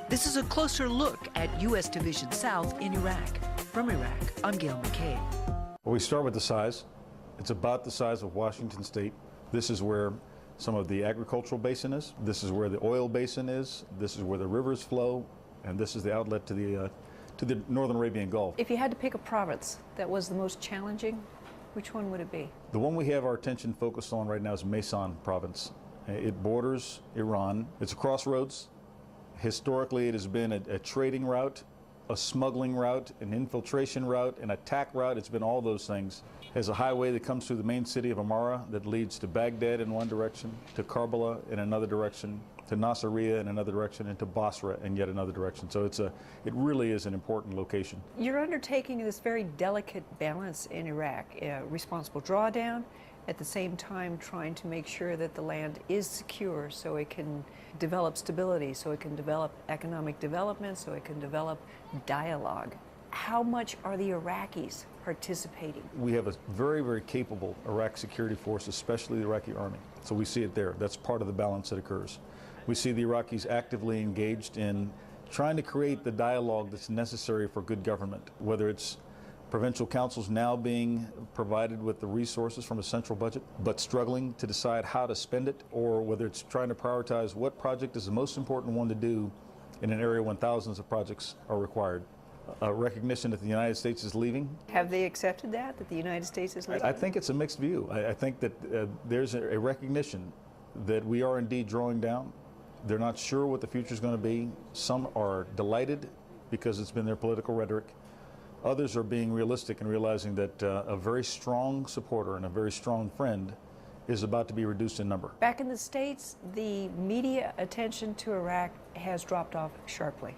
This is a closer look at U.S. Division South in Iraq. From Iraq, I'm Gail McCabe. Well, we start with the size. It's about the size of Washington State. This is where some of the agricultural basin is. This is where the oil basin is. This is where the rivers flow. And this is the outlet to the northern Arabian Gulf. If you had to pick a province that was the most challenging, which one would it be? The one we have our attention focused on right now is Maysan province. It borders Iran. It's a crossroads. Historically, it has been a trading route, a smuggling route, an infiltration route, an attack route. It's been all those things. It has a highway that comes through the main city of Amara that leads to Baghdad in one direction, to Karbala in another direction, to Nasiriyah in another direction, and to Basra in yet another direction. So it really is an important location. You're undertaking this very delicate balance in Iraq, responsible drawdown, at the same time trying to make sure that the land is secure so it can develop stability, so it can develop economic development, so it can develop dialogue. How much are the Iraqis participating? We have a very, very capable Iraq security force, especially the Iraqi army. So we see it there. That's part of the balance that occurs. We see the Iraqis actively engaged in trying to create the dialogue that's necessary for good government, whether it's provincial councils now being provided with the resources from a central budget, but struggling to decide how to spend it, or whether it's trying to prioritize what project is the most important one to do in an area when thousands of projects are required. Recognition that the United States is leaving. Have they accepted that the United States is leaving? I think it's a mixed view. I think that there's a recognition that we are indeed drawing down. They're not sure what the future is going to be. Some are delighted because it's been their political rhetoric. Others are being realistic and realizing that a very strong supporter and a very strong friend is about to be reduced in number. Back in the States, the media attention to Iraq has dropped off sharply.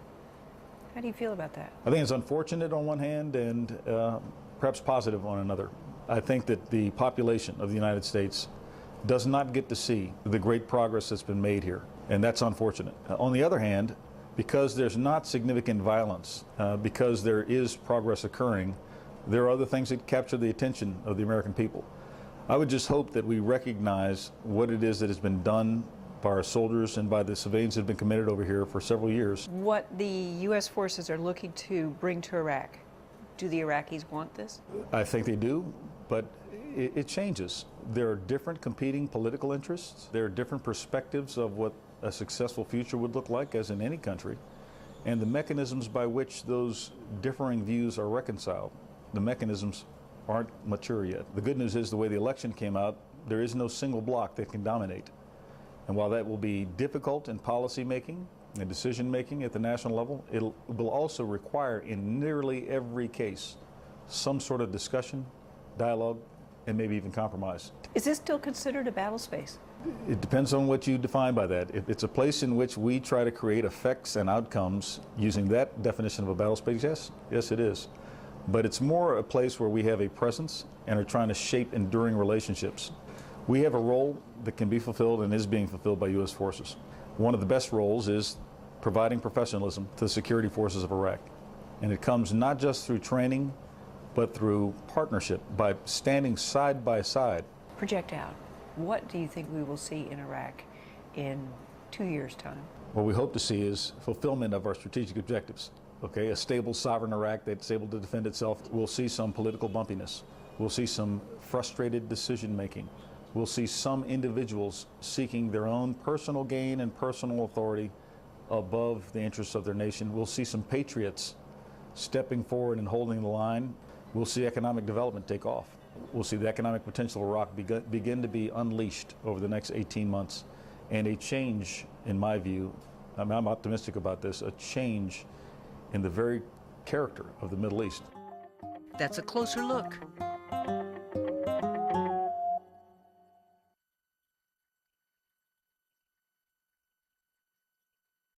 How do you feel about that? I think it's unfortunate on one hand and perhaps positive on another. I think that the population of the United States does not get to see the great progress that's been made here, and that's unfortunate. On the other hand, because there's not significant violence, because there is progress occurring, there are other things that capture the attention of the American people. I would just hope that we recognize what it is that has been done by our soldiers and by the civilians that have been committed over here for several years. What the U.S. forces are looking to bring to Iraq, do the Iraqis want this? I think they do, but it changes. There are different competing political interests. There are different perspectives of what a successful future would look like, as in any country, and the mechanisms by which those differing views are reconciled, the mechanisms aren't mature yet. The good news is the way the election came out, there is no single bloc that can dominate. And while that will be difficult in policy making and decision making at the national level, it will also require in nearly every case some sort of discussion, dialogue, and maybe even compromise. Is this still considered a battle space? It depends on what you define by that. If it's a place in which we try to create effects and outcomes using that definition of a battle space, yes it is. But it's more a place where we have a presence and are trying to shape enduring relationships. We have a role that can be fulfilled and is being fulfilled by U.S. forces. One of the best roles is providing professionalism to the security forces of Iraq. And it comes not just through training, but through partnership, by standing side by side. Project out. What do you think we will see in Iraq in 2 years' time? What we hope to see is fulfillment of our strategic objectives. Okay, a stable, sovereign Iraq that's able to defend itself. We'll see some political bumpiness. We'll see some frustrated decision making. We'll see some individuals seeking their own personal gain and personal authority above the interests of their nation. We'll see some patriots stepping forward and holding the line. We'll see economic development take off. We'll see the economic potential of Iraq begin to be unleashed over the next 18 months. And a change, in my view, I'm optimistic about this, a change in the very character of the Middle East. That's a closer look.